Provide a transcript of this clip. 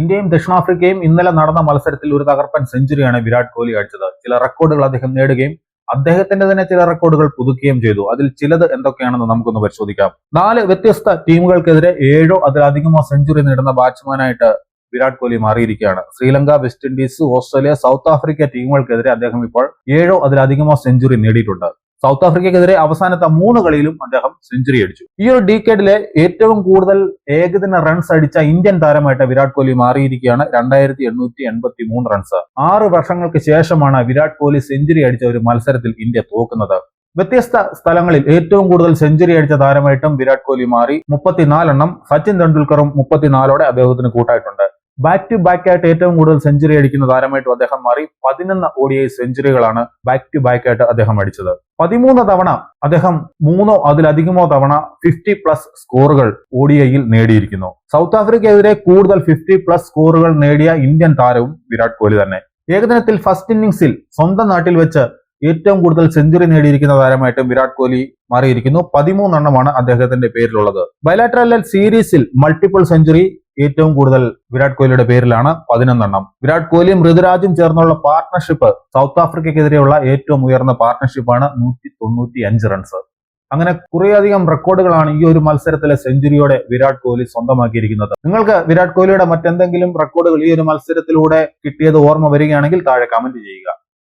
ഇന്ത്യയും ദക്ഷിണാഫ്രിക്കയും ഇന്നലെ നടന്ന മത്സരത്തിൽ ഒരു തകർപ്പൻ സെഞ്ചുറിയാണ് വിരാട് കോഹ്ലി അടിച്ചത്. ചില റെക്കോർഡുകൾ അദ്ദേഹം നേടുകയും അദ്ദേഹത്തിന്റെ തന്നെ ചില റെക്കോർഡുകൾ പുതുക്കുകയും ചെയ്തു. അതിൽ ചിലത് എന്തൊക്കെയാണെന്ന് നമുക്കൊന്ന് പരിശോധിക്കാം. 4 വ്യത്യസ്ത ടീമുകൾക്കെതിരെ 7 അതിലധികമോ സെഞ്ചുറി നേടുന്ന ബാറ്റ്സ്മാനായിട്ട് വിരാട് കോഹ്ലി മാറിയിരിക്കുകയാണ്. Sri Lanka, West Indies, Australia, South Africa ടീമുകൾക്കെതിരെ അദ്ദേഹം ഇപ്പോൾ 7 അതിലധികമോ സെഞ്ചുറി നേടിയിട്ടുണ്ട്. സൗത്ത് ആഫ്രിക്കയ്ക്കെതിരെ അവസാനത്തെ 3 കളിയിലും അദ്ദേഹം സെഞ്ചുറി അടിച്ചു. ഈ ഒരു ഡീക്കേഡിലെ ഏറ്റവും കൂടുതൽ ഏകദിന റൺസ് അടിച്ച ഇന്ത്യൻ താരമായിട്ട് വിരാട് കോഹ്ലി മാറിയിരിക്കുകയാണ്. 2883 റൺസ്. 6 വർഷങ്ങൾക്ക് ശേഷമാണ് വിരാട് കോഹ്ലി സെഞ്ചുറി അടിച്ച ഒരു മത്സരത്തിൽ ഇന്ത്യ തോക്കുന്നത്. വ്യത്യസ്ത സ്ഥലങ്ങളിൽ ഏറ്റവും കൂടുതൽ സെഞ്ചുറി അടിച്ച താരമായിട്ടും വിരാട് കോഹ്ലി മാറി. 34 എണ്ണം. സച്ചിൻ തെണ്ടുൽക്കറും 34ഓടെ അദ്ദേഹത്തിന് കൂട്ടായിട്ടുണ്ട്. ബാക്ക് ടു ബാക്ക് ആയിട്ട് ഏറ്റവും കൂടുതൽ സെഞ്ചുറി അടിക്കുന്ന താരമായിട്ടും അദ്ദേഹം മാറി. 11 ODI സെഞ്ചുറികളാണ് ബാക്ക് ടു ബാക്ക് ആയിട്ട് അദ്ദേഹം അടിച്ചത്. 13 തവണ അദ്ദേഹം 3 അതിലധികമോ തവണ 50+ സ്കോറുകൾ ODIയിൽ നേടിയിരിക്കുന്നു. സൗത്ത് ആഫ്രിക്കയ്ക്കെതിരെ കൂടുതൽ 50+ സ്കോറുകൾ നേടിയ ഇന്ത്യൻ താരവും വിരാട് കോഹ്ലി തന്നെ. ഏകദിനത്തിൽ ഫസ്റ്റ് ഇന്നിംഗ്സിൽ സ്വന്തം നാട്ടിൽ വെച്ച് ഏറ്റവും കൂടുതൽ സെഞ്ചുറി നേടിയിരിക്കുന്ന താരമായിട്ടും വിരാട് കോഹ്ലി മാറിയിരിക്കുന്നു. 13 എണ്ണമാണ് അദ്ദേഹത്തിന്റെ പേരിലുള്ളത്. ബയലാറ്ററൽ സീരീസിൽ മൾട്ടിപ്പിൾ സെഞ്ചുറി ഏറ്റവും കൂടുതൽ വിരാട് കോഹ്ലിയുടെ പേരിലാണ്, 11 എണ്ണം. വിരാട് കോഹ്ലിയും ഋതുരാജും ചേർന്നുള്ള പാർട്ട്ണർഷിപ്പ് സൗത്ത് ആഫ്രിക്കയ്ക്കെതിരെയുള്ള ഏറ്റവും ഉയർന്ന പാർട്ട്ണർഷിപ്പാണ്. 195 റൺസ്. അങ്ങനെ കുറേയധികം റെക്കോർഡുകളാണ് ഈ ഒരു മത്സരത്തിലെ സെഞ്ചുറിയോടെ വിരാട് കോഹ്ലി സ്വന്തമാക്കിയിരിക്കുന്നത്. നിങ്ങൾക്ക് വിരാട് കോഹ്ലിയുടെ മറ്റെന്തെങ്കിലും റെക്കോർഡുകൾ ഈ ഒരു മത്സരത്തിലൂടെ കിട്ടിയത് ഓർമ്മ വരികയാണെങ്കിൽ താഴെ കമന്റ് ചെയ്യുക.